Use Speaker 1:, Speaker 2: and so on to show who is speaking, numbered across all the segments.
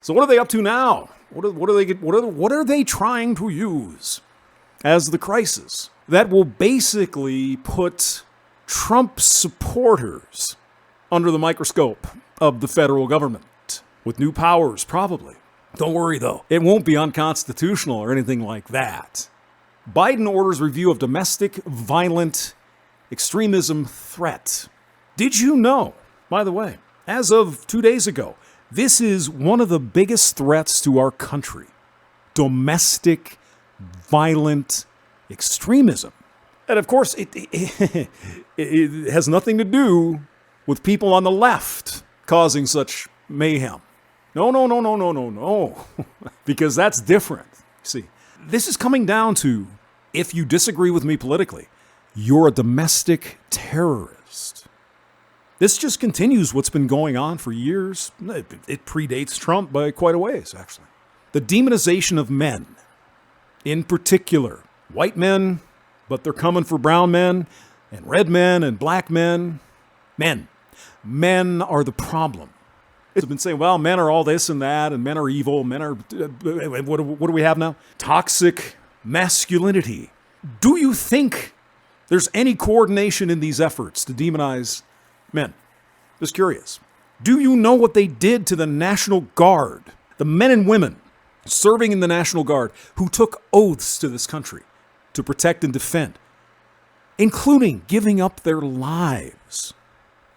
Speaker 1: So what are they up to now? What are they trying to use as the crisis that will basically put Trump supporters under the microscope of the federal government with new powers, probably? Don't worry, though. It won't be unconstitutional or anything like that. Biden orders review of domestic violent extremism threat. Did you know, by the way, as of 2 days ago, this is one of the biggest threats to our country. Domestic violent extremism. And of course, it has nothing to do with people on the left causing such mayhem. No. Because that's different. See, this is coming down to, if you disagree with me politically, you're a domestic terrorist. This just continues what's been going on for years. It predates Trump by quite a ways, actually. The demonization of men, in particular, white men, but they're coming for brown men, and red men, and black men. Men are the problem. It's been saying, well, men are all this and that, and men are evil, men are... What do we have now? Toxic masculinity. Do you think there's any coordination in these efforts to demonize men? Just curious. Do you know what they did to the National Guard? The men and women serving in the National Guard who took oaths to this country to protect and defend, including giving up their lives.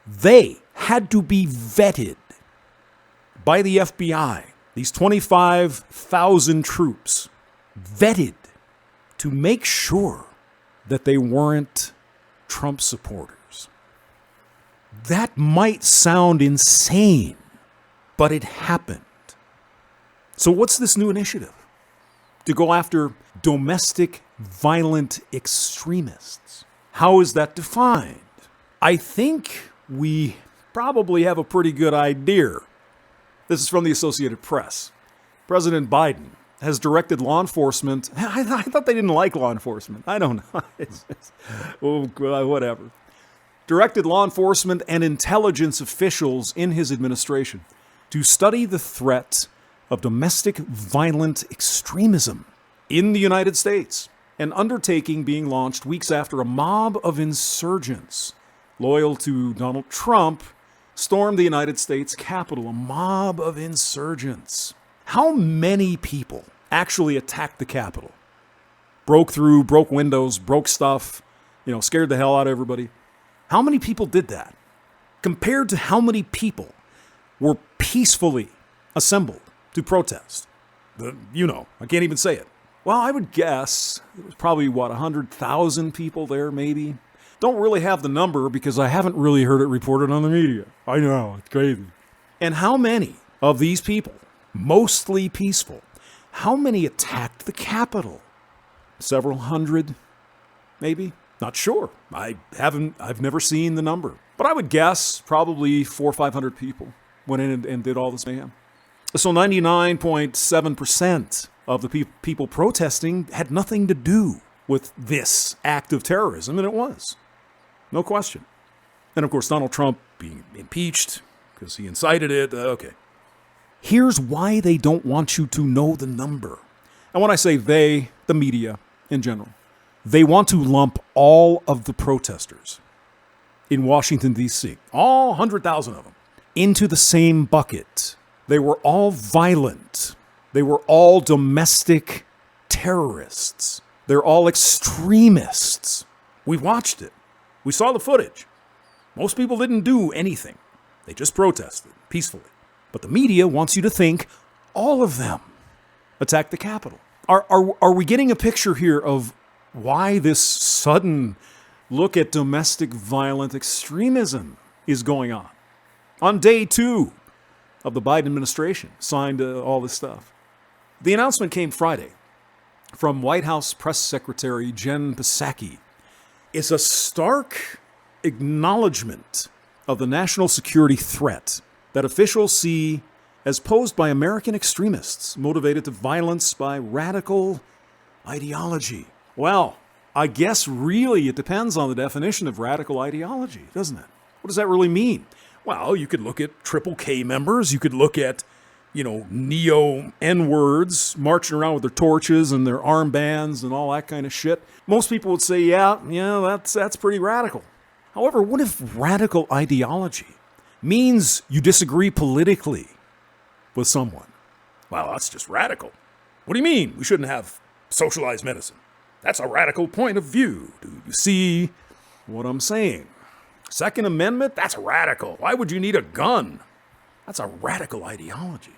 Speaker 1: They had to be vetted by the FBI, these 25,000 troops, vetted to make sure that they weren't Trump supporters. That might sound insane, but it happened. So what's this new initiative? To go after domestic violent extremists. How is that defined? I think we probably have a pretty good idea. This is from the Associated Press. President Biden has directed law enforcement. I thought they didn't like law enforcement. I don't know. Whatever. Directed law enforcement and intelligence officials in his administration to study the threat of domestic violent extremism in the United States, an undertaking being launched weeks after a mob of insurgents loyal to Donald Trump stormed the United States Capitol. A mob of insurgents. How many people actually attacked the Capitol? Broke through, broke windows, broke stuff, scared the hell out of everybody. How many people did that? Compared to how many people were peacefully assembled to protest? I can't even say it. Well, I would guess there was probably, 100,000 people there, maybe? Don't really have the number because I haven't really heard it reported on the media. I know, it's crazy. And how many of these people, mostly peaceful, how many attacked the Capitol? Several hundred, maybe? Not sure. I've never seen the number. But I would guess probably 400 or 500 people went in and did all this mayhem. So 99.7% of the people protesting had nothing to do with this act of terrorism, and it was. No question. And of course, Donald Trump being impeached because he incited it. Okay. Here's why they don't want you to know the number. And when I say they, the media in general, they want to lump all of the protesters in Washington, D.C., all 100,000 of them, into the same bucket. They were all violent. They were all domestic terrorists. They're all extremists. We watched it. We saw the footage. Most people didn't do anything. They just protested peacefully. But the media wants you to think all of them attacked the Capitol. Are we getting a picture here of why this sudden look at domestic violent extremism is going on? On day 2 of the Biden administration, signed all this stuff. The announcement came Friday from White House Press Secretary Jen Psaki. It's a stark acknowledgement of the national security threat that officials see as posed by American extremists motivated to violence by radical ideology. Well, I guess really it depends on the definition of radical ideology, doesn't it? What does that really mean? Well, you could look at Triple K members. You could look at neo N-words marching around with their torches and their armbands and all that kind of shit, most people would say, yeah, that's pretty radical. However, what if radical ideology means you disagree politically with someone? Well, that's just radical. What do you mean we shouldn't have socialized medicine? That's a radical point of view. Do you see what I'm saying? Second Amendment? That's radical. Why would you need a gun? That's a radical ideology.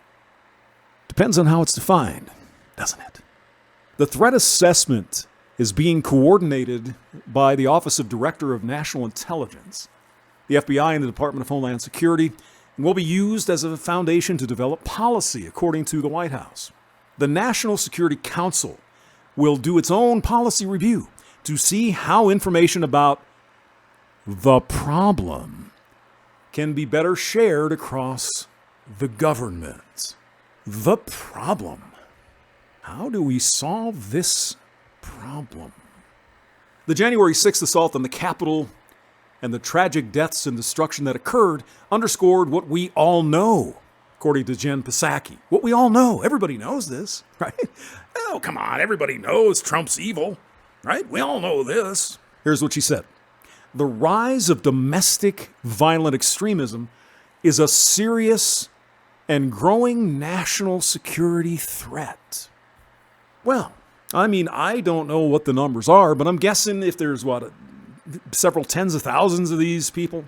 Speaker 1: Depends on how it's defined, doesn't it? The threat assessment is being coordinated by the Office of Director of National Intelligence, the FBI, and the Department of Homeland Security, and will be used as a foundation to develop policy, according to the White House. The National Security Council will do its own policy review to see how information about the problem can be better shared across the government. The problem. How do we solve this problem? The January 6th assault on the Capitol and the tragic deaths and destruction that occurred underscored what we all know, according to Jen Psaki. What we all know. Everybody knows this, right? Oh, come on. Everybody knows Trump's evil, right? We all know this. Here's what she said. The rise of domestic violent extremism is a serious and growing national security threat. Well, I don't know what the numbers are, but I'm guessing if there's, several tens of thousands of these people,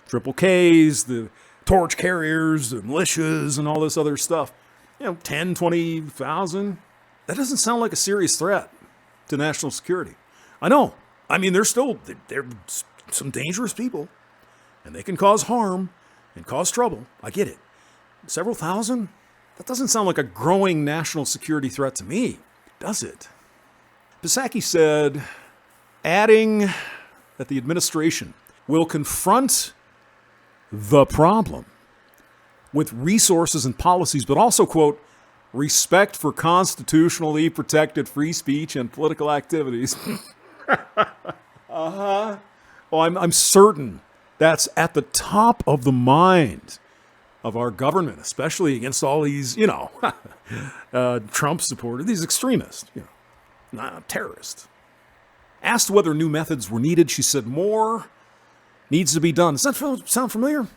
Speaker 1: triple Ks, the torch carriers, the militias, and all this other stuff, 10, 20,000, that doesn't sound like a serious threat to national security. I know. They're some dangerous people, and they can cause harm and cause trouble. I get it. Several thousand? That doesn't sound like a growing national security threat to me, does it? Psaki said, adding that the administration will confront the problem with resources and policies, but also, quote, respect for constitutionally protected free speech and political activities. Uh-huh. Oh, I'm certain that's at the top of the mind of our government, especially against all these, Trump supporters, these extremists, terrorists. Asked whether new methods were needed, she said, more needs to be done. Does that sound familiar?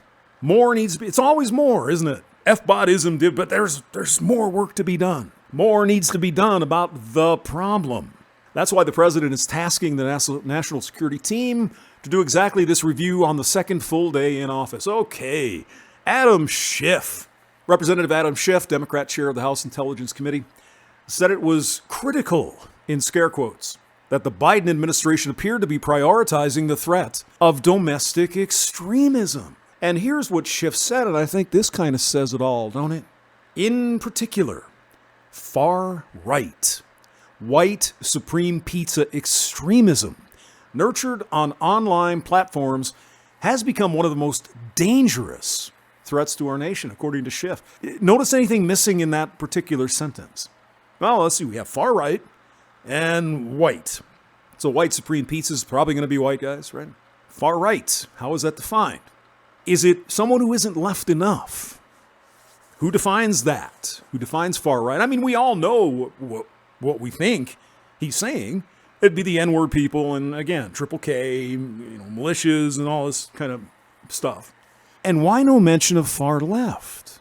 Speaker 1: More needs to be, it's always more, isn't it? F-botism did, but there's more work to be done. More needs to be done about the problem. That's why the president is tasking the national security team to do exactly this review on the second full day in office. Okay, Adam Schiff, Representative Adam Schiff, Democrat chair of the House Intelligence Committee, said it was critical, in scare quotes, that the Biden administration appeared to be prioritizing the threat of domestic extremism. And here's what Schiff said, and I think this kind of says it all, don't it? In particular, far right, white supreme pizza extremism, nurtured on online platforms, has become one of the most dangerous threats to our nation, according to Schiff. Notice anything missing in that particular sentence? Well, let's see. We have far right and white. So white supreme pizza is probably going to be white guys, right? Far right, how is that defined? Is it someone who isn't left enough? Who defines that? Who defines far right? We all know what we think he's saying. It'd be the N-word people and, again, triple K, militias and all this kind of stuff. And why no mention of far left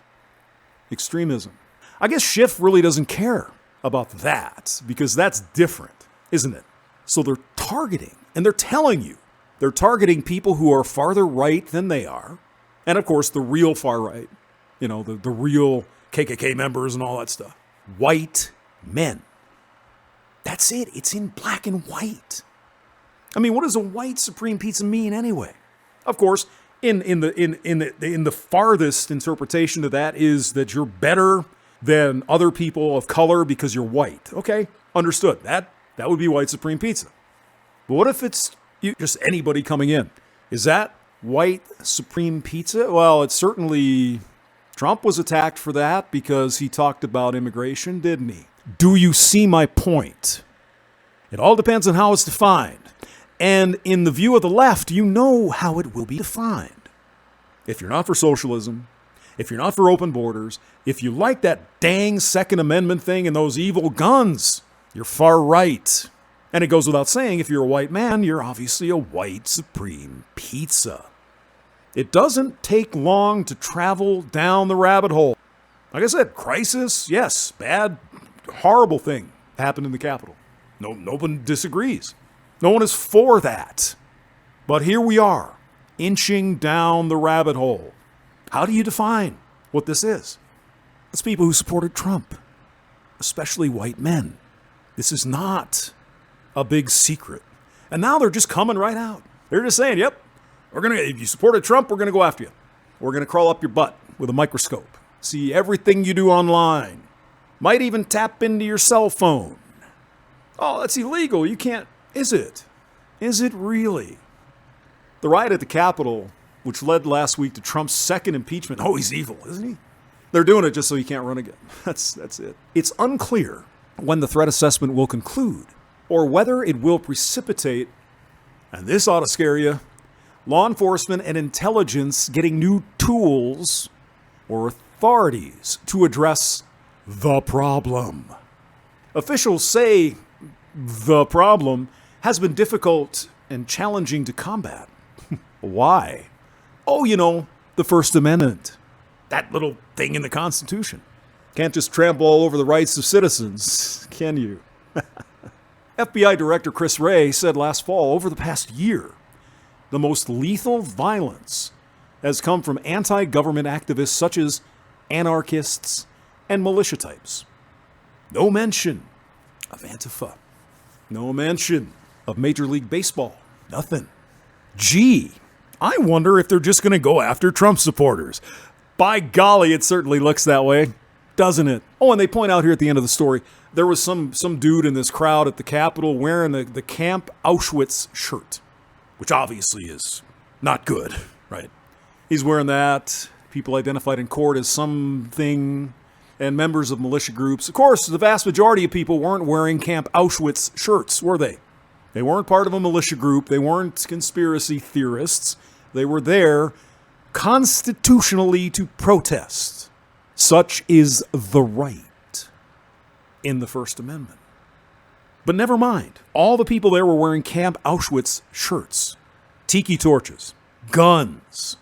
Speaker 1: extremism? I guess Schiff really doesn't care about that because that's different, isn't it? So they're targeting, and they're telling you, they're targeting people who are farther right than they are. And, of course, the real far right, the real KKK members and all that stuff. White men. That's it. It's in black and white. What does a white supreme pizza mean anyway? Of course, in the farthest interpretation of that is that you're better than other people of color because you're white. Okay, understood. That would be white supreme pizza. But what if it's just anybody coming in? Is that white supreme pizza? Well, it's certainly, Trump was attacked for that because he talked about immigration, didn't he? Do you see my point? It all depends on how it's defined. And in the view of the left, you know how it will be defined. If you're not for socialism, if you're not for open borders, if you like that dang Second Amendment thing and those evil guns, you're far right. And it goes without saying, if you're a white man, you're obviously a white supreme pizza. It doesn't take long to travel down the rabbit hole. Like I said, crisis, yes, bad, horrible thing happened in the Capitol. No one disagrees. No one is for that. But here we are, inching down the rabbit hole. How do you define what this is? It's people who supported Trump, especially white men. This is not a big secret. And now they're just coming right out. They're just saying, yep, if you supported Trump, we're going to go after you. We're going to crawl up your butt with a microscope. See everything you do online. Might even tap into your cell phone. Oh, that's illegal. You can't. Is it? Is it really? The riot at the Capitol, which led last week to Trump's second impeachment. Oh, he's evil, isn't he? They're doing it just so he can't run again. That's it. It's unclear when the threat assessment will conclude or whether it will precipitate, and this ought to scare you, law enforcement and intelligence getting new tools or authorities to address the problem. Officials say the problem has been difficult and challenging to combat. Why? Oh, the First Amendment. That little thing in the Constitution. Can't just trample all over the rights of citizens, can you? FBI Director Chris Wray said last fall, over the past year, the most lethal violence has come from anti-government activists such as anarchists and militia types. No mention of Antifa. No mention of Major League Baseball. Nothing. Gee, I wonder if they're just going to go after Trump supporters. By golly, it certainly looks that way, doesn't it? Oh, and they point out here at the end of the story, there was some dude in this crowd at the Capitol wearing the Camp Auschwitz shirt, which obviously is not good, right? He's wearing that. People identified in court as something, and members of militia groups. Of course, the vast majority of people weren't wearing Camp Auschwitz shirts, were they? They weren't part of a militia group. They weren't conspiracy theorists. They were there constitutionally to protest. Such is the right in the First Amendment. But never mind. All the people there were wearing Camp Auschwitz shirts, tiki torches, guns,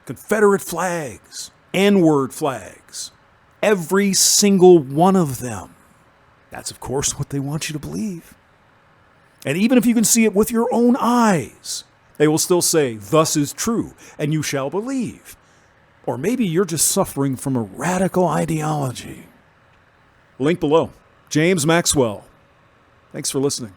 Speaker 1: Confederate flags, N-word flags. Every single one of them. That's, of course, what they want you to believe. And even if you can see it with your own eyes, they will still say, "Thus is true, and you shall believe." Or maybe you're just suffering from a radical ideology. Link below. James Maxwell. Thanks for listening.